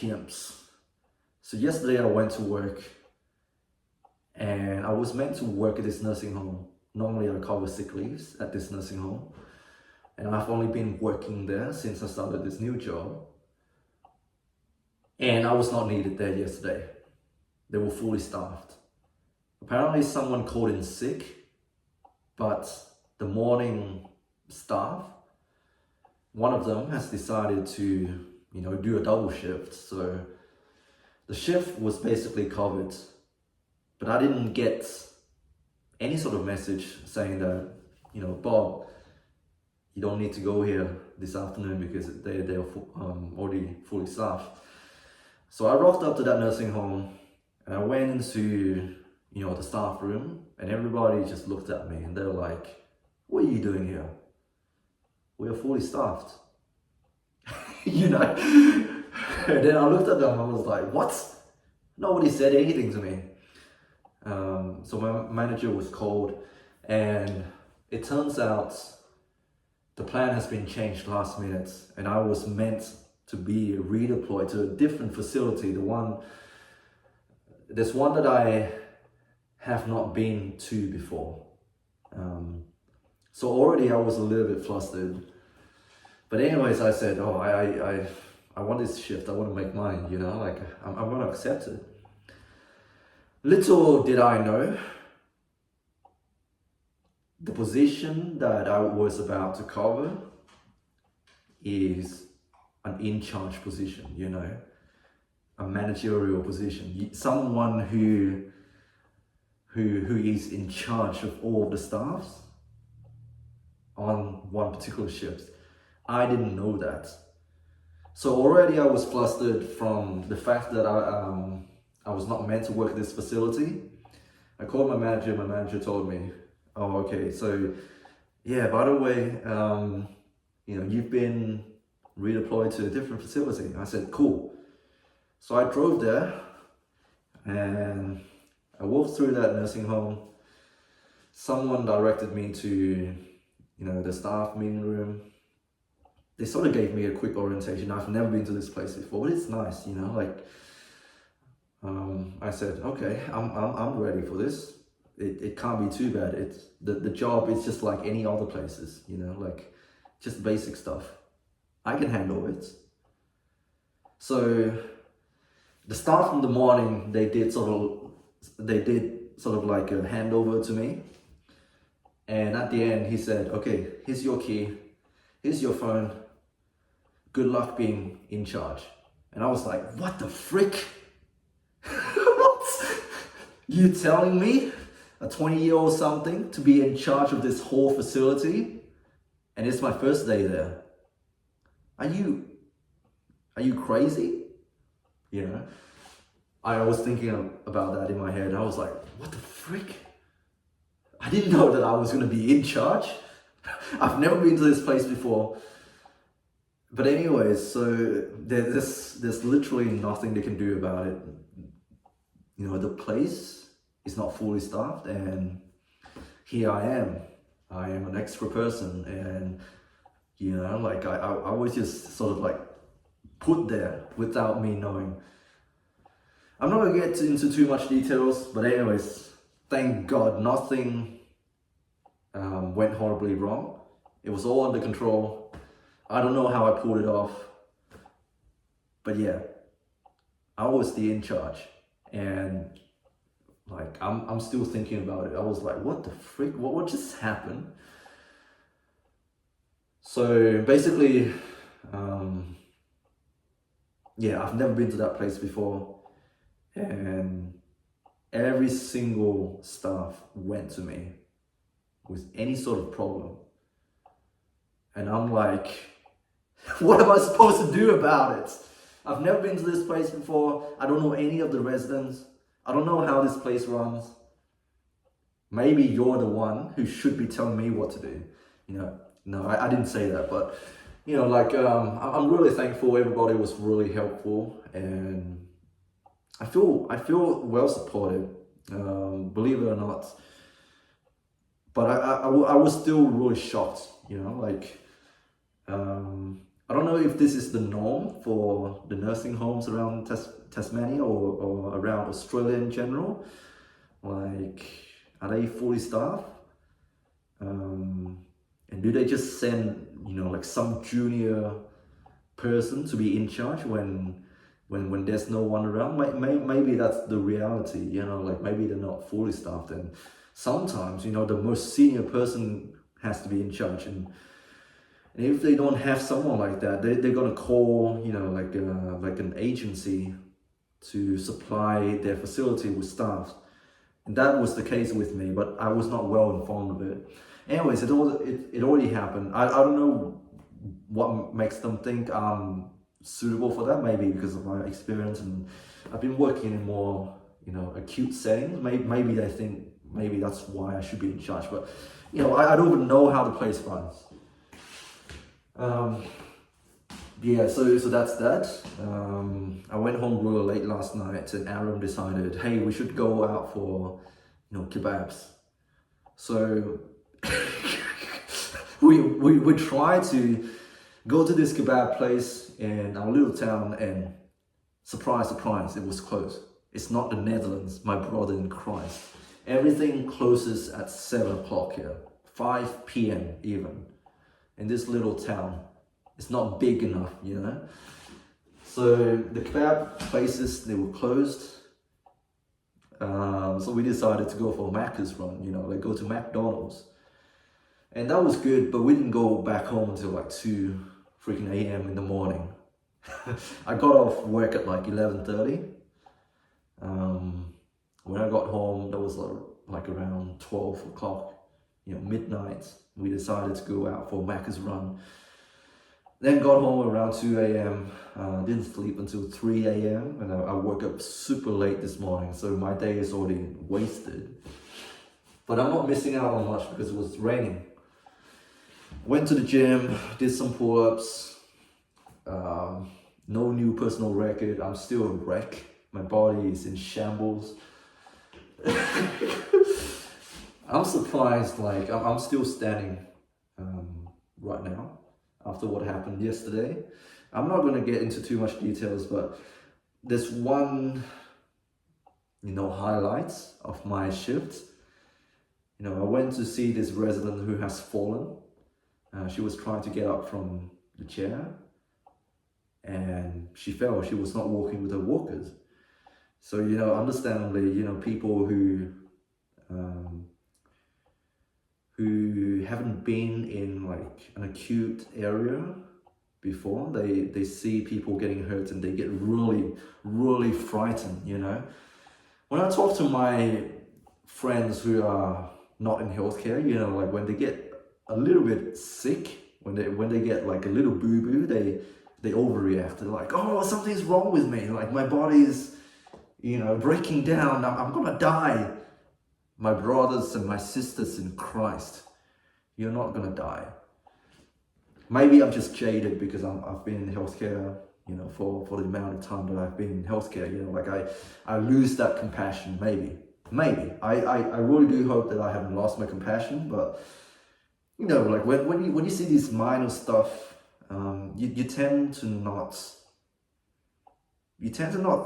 pimps. So yesterday I went to work and I was meant to work at this nursing home. Normally I cover sick leaves at this nursing home. And I've only been working there since I started this new job. And I was not needed there yesterday. They were fully staffed. Apparently someone called in sick, but the morning staff, one of them has decided to, do a double shift. So the shift was basically covered, but I didn't get any sort of message saying that, Bob, you don't need to go here this afternoon because they're already fully staffed. So I rocked up to that nursing home and I went into, the staff room, and everybody just looked at me and they're like, what are you doing here? We are fully staffed. And then I looked at them and I was like, what? Nobody said anything to me. So my manager was called, and it turns out the plan has been changed last minute, and I was meant to be redeployed to a different facility. There's one that I have not been to before. So already I was a little bit flustered. But anyways, I said, I want this shift. I want to make mine, I'm going to accept it. Little did I know, the position that I was about to cover is an in-charge position, a managerial position. Someone who is in charge of all of the staffs on one particular shift. I didn't know that. So already I was flustered from the fact that I was not meant to work at this facility. I called my manager told me, oh, okay, so yeah, by the way, you've been redeployed to a different facility. I said, cool. So I drove there and I walked through that nursing home. Someone directed me to, the staff meeting room. They sort of gave me a quick orientation. I've never been to this place before, but it's nice, I said, okay, I'm ready for this. It can't be too bad. It's the job is just like any other places, just basic stuff. I can handle it. So the start from the morning, they did sort of like a handover to me. And at the end, he said, okay, here's your key, here's your phone. Good luck being in charge. And I was like, what the frick? What? You telling me, a 20-year-old something, to be in charge of this whole facility? And it's my first day there. Are you crazy? I was thinking about that in my head. I was like, what the frick? I didn't know that I was going to be in charge. I've never been to this place before. But anyways, so there's literally nothing they can do about it. The place is not fully staffed, and here I am. I am an extra person, and I was just sort of like put there without me knowing. I'm not gonna get into too much details, but anyways, thank God nothing went horribly wrong. It was all under control. I don't know how I pulled it off, but yeah, I was the in charge, and I'm still thinking about it. I was like, what the frick? What just happened? So basically, I've never been to that place before, and every single staff went to me with any sort of problem, and I'm like, what am I supposed to do about it? I've never been to this place before. I don't know any of the residents. I don't know how this place runs. Maybe you're the one who should be telling me what to do. No, I didn't say that, but I'm really thankful. Everybody was really helpful, and I feel well supported. Believe it or not. But I was still really shocked. I don't know if this is the norm for the nursing homes around Tasmania or around Australia in general. Like, are they fully staffed? And do they just send, like some junior person to be in charge when there's no one around? Maybe that's the reality, like maybe they're not fully staffed. And sometimes, the most senior person has to be in charge. And if they don't have someone like that, they're gonna call, like an agency to supply their facility with staff. And that was the case with me, but I was not well informed of it. Anyways, it already happened. I don't know what makes them think I'm suitable for that. Maybe because of my experience, and I've been working in more, acute settings. Maybe they think maybe that's why I should be in charge. But I don't even know how the place runs. Yeah, so that's that. I went home real late last night, and Aaron decided, hey, we should go out for, kebabs. So we tried to go to this kebab place in our little town, and surprise, surprise, it was closed. It's not the Netherlands, my brother in Christ. Everything closes at 7 o'clock here, 5 p.m. even, in this little town. It's not big enough, So the kebab places, they were closed. So we decided to go for a Macca's run, like go to McDonald's. And that was good, but we didn't go back home until like 2 freaking a.m. in the morning. I got off work at like 11:30. When I got home, that was like around 12 o'clock, midnight. We decided to go out for a Macca's run. Then got home around 2 a.m. Didn't sleep until 3 a.m. and I woke up super late this morning, so my day is already wasted. But I'm not missing out on much because it was raining. Went to the gym, did some pull-ups. No new personal record. I'm still a wreck. My body is in shambles. I'm surprised, like I'm still standing right now after what happened yesterday. I'm not going to get into too much details, but there's one, highlights of my shift. I went to see this resident who has fallen. She was trying to get up from the chair and she fell. She was not walking with her walkers. So, understandably, people who haven't been in like an acute area before, they see people getting hurt and they get really, really frightened, When I talk to my friends who are not in healthcare, like when they get a little bit sick, when they get like a little boo-boo, they overreact. They're like, oh, something's wrong with me. Like my body's, breaking down. I'm gonna die. My brothers and my sisters in Christ, you're not gonna die. Maybe I'm just jaded because I've been in healthcare, for the amount of time that I've been in healthcare. Like I lose that compassion. Maybe. I really do hope that I haven't lost my compassion, but like when you see this minor stuff, you tend to not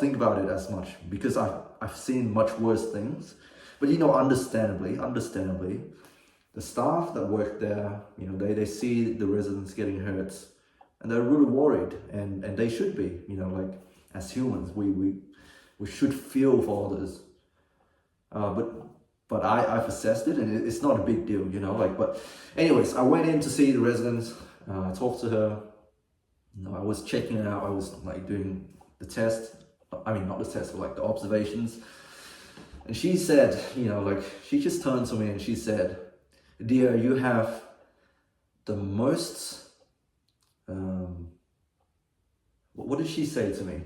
think about it as much because I've seen much worse things. But understandably, the staff that work there, they see the residents getting hurt, and they're really worried, and they should be. Like as humans, we should feel for others. But I've assessed it, and it's not a big deal, But anyways, I went in to see the residents. I talked to her. I was checking it out. I was like doing the test. I mean, not the test, but like the observations. And she said, she just turned to me and she said, dear, you have the most, what did she say to me?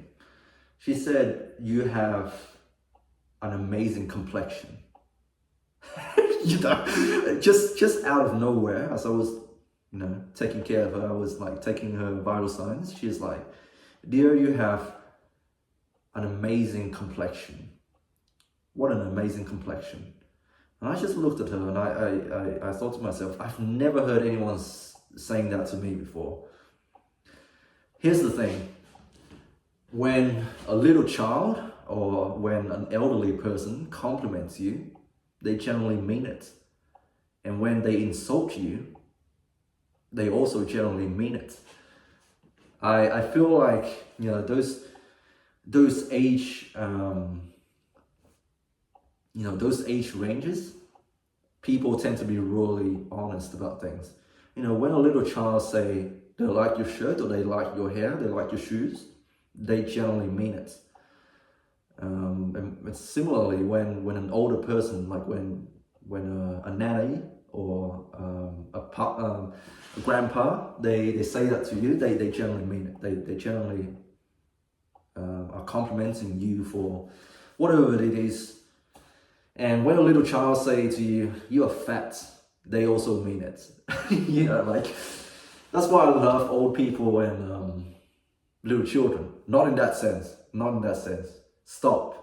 She said, you have an amazing complexion. Just out of nowhere, as I was, taking care of her, I was like taking her vital signs. She's like, dear, you have an amazing complexion. What an amazing complexion. And I just looked at her and I thought to myself, I've never heard anyone saying that to me before. here's the thing. When a little child or when an elderly person compliments you, they generally mean it. And when they insult you, they also generally mean it. I feel like, you know, those age those age ranges, people tend to be really honest about things. You know, when a little child say they like your shirt or they like your hair, they like your shoes, they generally mean it. And similarly, when an older person, like when a nanny or a grandpa, they say that to you, they generally mean it. They generally are complimenting you for whatever it is. And when a little child say to you, "You are fat," they also mean it. You know, like, that's why I love old people and little children. Not in that sense. Not in that sense. Stop.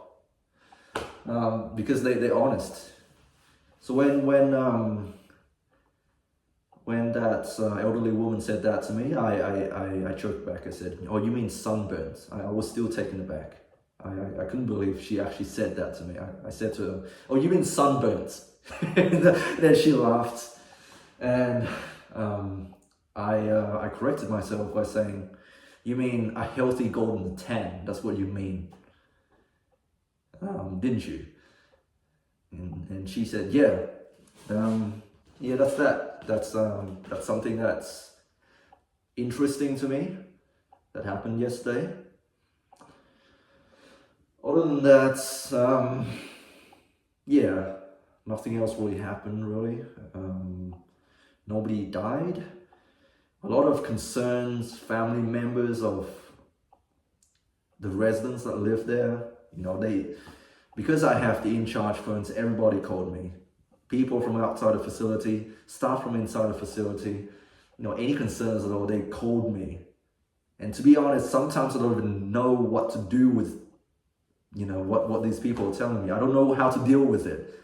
Because they're honest. So when that elderly woman said that to me, I joked back. I said, "Oh, you mean sunburns?" I was still taken aback. I couldn't believe she actually said that to me. I said to her, "Oh, you mean sunburns?" And then she laughed. And I corrected myself by saying, "You mean a healthy golden tan? That's what you mean, didn't you?" And she said, "Yeah, yeah, that's that. That's something that's interesting to me that happened yesterday. Other than that, yeah, nothing else really happened really. Nobody died. A lot of concerns, family members of the residents that live there, you know, because I have the in-charge phones, everybody called me. People from outside the facility, staff from inside the facility, you know, any concerns at all, they called me. And to be honest, sometimes I don't even know what to do with, you know, what these people are telling me. I don't know how to deal with it.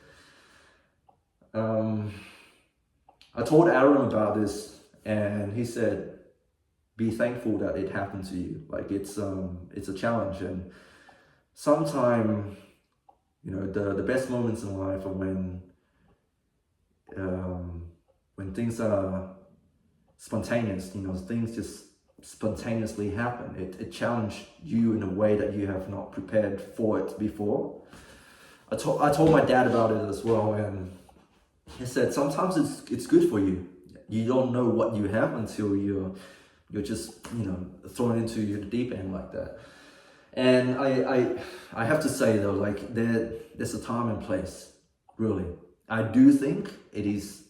I told Aaron about this, and he said, "Be thankful that it happened to you. Like, it's a challenge." And sometimes, you know, the best moments in life are when things are spontaneous. You know, things just spontaneously happen. It challenged you in a way that you have not prepared for it before. I told my dad about it as well, and he said sometimes it's good for you. You don't know what you have until you're just, you know, thrown into the deep end like that. And I have to say though, like, there's a time and place, really. I do think it is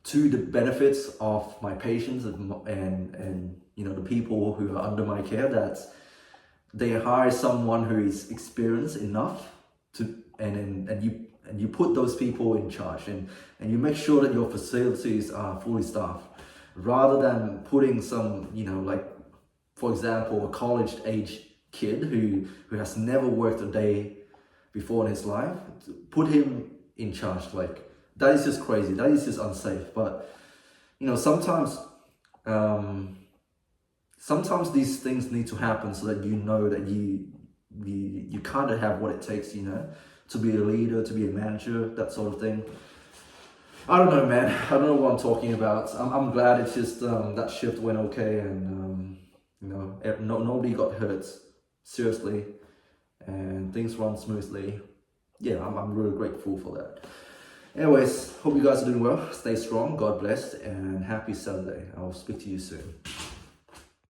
to the benefits of my patients and you know, the people who are under my care, that they hire someone who is experienced enough to, and you put those people in charge, and you make sure that your facilities are fully staffed, rather than putting some, you know, like, for example, a college age kid who has never worked a day before in his life, put him in charge. Like, that is just crazy. That is just unsafe. But, you know, sometimes these things need to happen so that you know that you kind of have what it takes, you know, to be a leader, to be a manager, that sort of thing. I don't know, man. I don't know what I'm talking about. I'm glad it's just that shift went okay, and you know, nobody got hurt seriously, and things run smoothly. Yeah, I'm really grateful for that. Anyways, hope you guys are doing well. Stay strong. God bless, and happy Saturday. I'll speak to you soon.